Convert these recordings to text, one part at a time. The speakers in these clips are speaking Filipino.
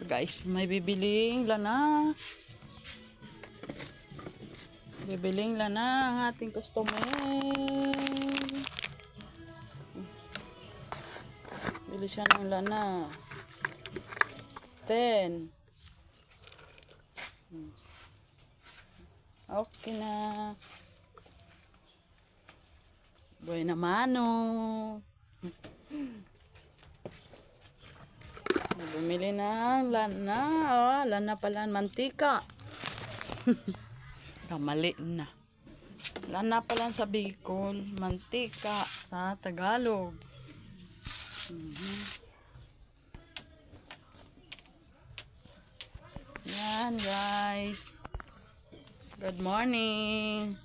Guys, may bibiling lana. Bibiling lana ang ating customer. Bili siya ng lana. 10. Okay na. Buena mano. Bumili ng lana. Oh, lana pala, mantika. Mali na. Lana pala sa Bicol, mantika sa Tagalog. Yan guys. Good morning.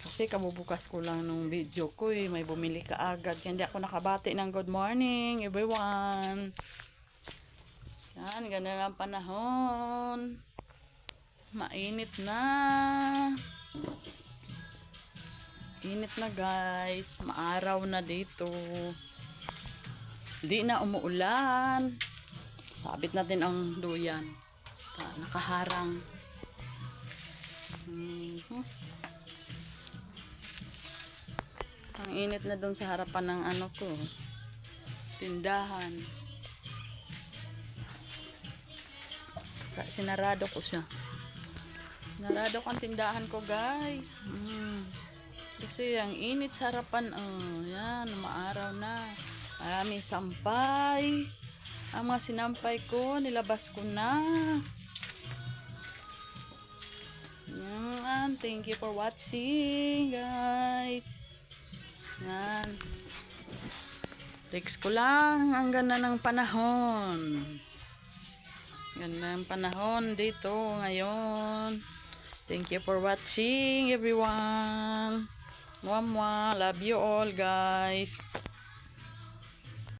Kasi kabubukas ko lang nung video ko may bumili ka agad. Hindi ako nakabati ng good morning everyone. Yan, ganda lang panahon. Mainit na. Init na guys. Maaraw na dito. Hindi na umuulan. Sabit natin ang duyan. Nakaharang. Ang init na doon sa harapan ng ano ko. Tindahan. Sinarado ko siya. Sinarado ko ang tindahan ko guys. Kasi ang init sa harapan. Yan, maaraw na. Marami sampay. Ang mga sinampay ko, nilabas ko na. Yan, thank you for watching guys. Yan. Text ko lang, ang ganda ng panahon. Ganda ng panahon dito ngayon. Thank you for watching everyone. Mwah mwah, love you all guys.